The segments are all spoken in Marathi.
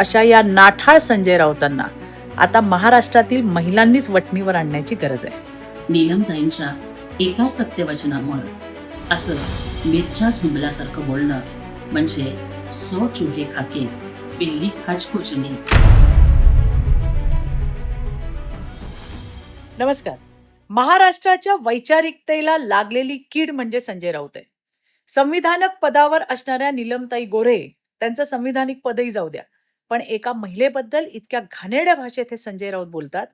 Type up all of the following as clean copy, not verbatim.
अशा या नाठाळ संजय राऊतांना आता महाराष्ट्रातील महिलांनीच वठणीवर आणण्याची गरज आहे. नीलमताईंच्या एका सत्यवचनामुळं असं मिरच्या झुंबल्यासारखं बोलणं म्हणजे 100 चूहे खाके बिल्ली हजको चली. नमस्कार. महाराष्ट्राच्या वैचारिकतेला लागलेली कीड म्हणजे संजय राऊत आहे. संविधानक पदावर असणाऱ्या नीलमताई गोऱ्हे त्यांचं संविधानिक पदही जाऊ द्या, पण एका महिलेबद्दल इतक्या घाणेरड्या भाषेत हे संजय राऊत बोलतात.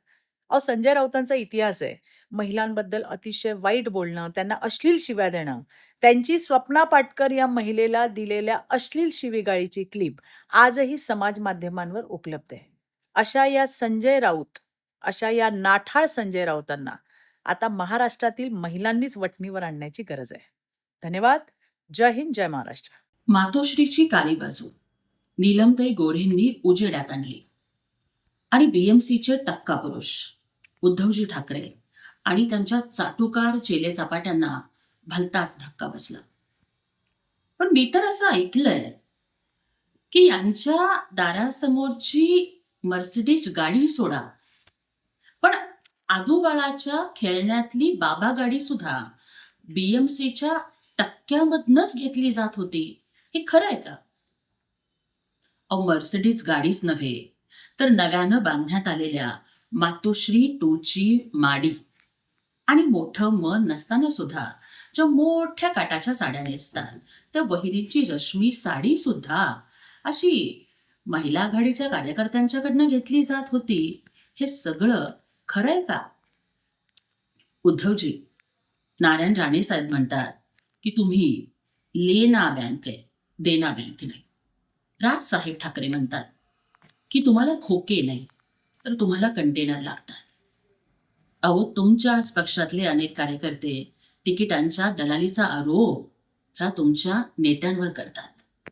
संजय राऊतांचा इतिहास आहे महिलांबद्दल अतिशय वाईट बोलणं, त्यांना अश्लील शिव्या देणं. त्यांची स्वप्ना पाटकर या महिलेला दिलेल्या अश्लील शिवीगाळीची क्लिप आजही समाज माध्यमांवर उपलब्ध आहे. अशा या नाठाळ संजय राऊतांना आता महाराष्ट्रातील महिलांनीच वठणीवर आणण्याची गरज आहे. धन्यवाद. जय हिंद, जय महाराष्ट्र. मातोश्रीची काळी बाजू नीलमताई गोऱ्हेंनी उजेडात आणली आणि बीएमसीचे टक्का पुरुष उद्धवजी ठाकरे आणि त्यांच्या चाटुकार चेले चापाट्यांना भलताच धक्का बसला. पण मी तर असं ऐकलंय की यांच्या दारासमोरची मर्सिडीज गाडी सोडा, पण आदूबाळाच्या खेळण्यातली बाबा गाडी सुद्धा बीएमसीच्या टक्क्यामधनच घेतली जात होती. हे खरं आहे का? मर्सिडीज गाडीच नव्हे तर नव्यानं बांधण्यात आलेल्या मातोश्री टूची माडी आणि मोठं मन नसताना सुद्धा ज्या मोठ्या काटाच्या साड्या नेसतात त्या वहिनीची रश्मी साडी सुद्धा अशी महिला आघाडीच्या कार्यकर्त्यांच्याकडनं घेतली जात होती. हे सगळं खरंय का? उद्धवजी, नारायण राणे साहेब म्हणतात की तुम्ही लेना बँक आहे, देना बँक नाही. राजसाहेब ठाकरे म्हणतात की तुम्हाला खोके नाही तर तुम्हाला कंटेनर लागतात. तुमच्याच पक्षातले अनेक कार्यकर्ते तिकिटांच्या दलालीचा आरोप ह्या तुमच्या नेत्यांवर करतात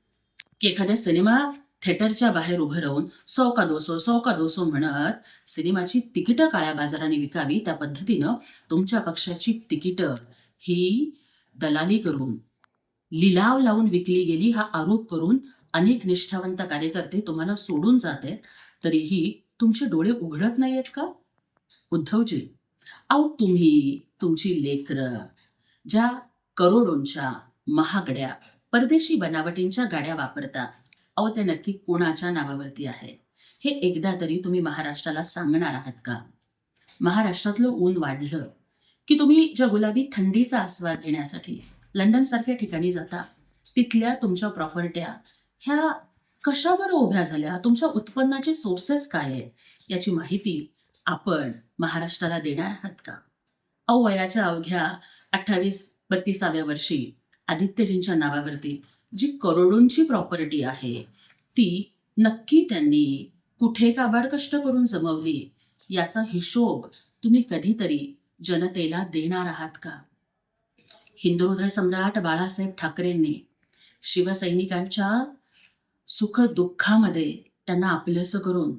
की एखाद्या सिनेमा थिएटरच्या बाहेर उभं राहून 100 का 200 म्हणत सिनेमाची तिकीटं काळ्या बाजाराने विकावी, त्या पद्धतीनं तुमच्या पक्षाची तिकीटं ही दलाली करून लिलाव लावून विकली गेली हा आरोप करून अनेक निष्ठावंत कार्यकर्ते तुम्हाला सोडून जाते, तरीही तुमचे डोळे उघडत नाहीयेत का? उद्धवजी, तुम्ही तुमची लेकरं ज्या करोडोंच्या महागड्या परदेशी बनावटींच्या गाड्या वापरता, ते नक्की कोणाच्या नावावरती आहे हे एकदा तरी तुम्ही महाराष्ट्राला सांगणार आहात का? महाराष्ट्रातलं ऊन वाढलं की तुम्ही ज्या गुलाबी थंडीचा आस्वाद घेण्यासाठी लंडन सारख्या ठिकाणी जाता, तिथल्या तुमच्या प्रॉपर्ट्या ह्या कशावर उभ्या झाल्या, तुमच्या उत्पन्नाचे सोर्सेस काय आहे याची माहिती आपण महाराष्ट्राला देणार आहात का? वयाच्या अवघ्या 28-32व्या वर्षी आदित्यजींच्या नावावरती जी करोडोंची प्रॉपर्टी आहे ती नक्की त्यांनी कुठे काबाड कष्ट करून जमवली याचा हिशोब तुम्ही कधीतरी जनतेला देणार आहात का? हिंदुहृदय सम्राट बाळासाहेब ठाकरेंनी शिवसैनिकांच्या सुख दुःखामध्ये त्यांना आपलंसं करून,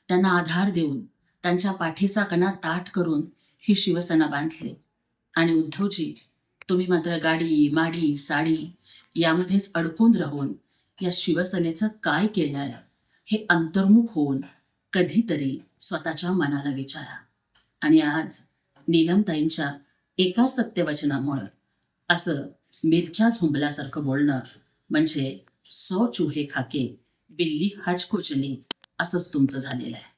त्यांना आधार देऊन, त्यांच्या पाठीचा कणा ताठ करून ही शिवसेना बांधली. आणि उद्धवजी, तुम्ही मात्र गाडी, माडी, साडी यामध्येच अडकून राहून या शिवसेनेचं काय केलंय हे अंतर्मुख होऊन कधीतरी स्वतःच्या मनाला विचारा. आणि आज नीलमताईंच्या एका सत्यवचनामुळं असं मिरच्या झुंबल्यासारखं बोलणं म्हणजे 100 चूहे खाके बिल्ली हजको चली असंच तुमचं झालेलं आहे.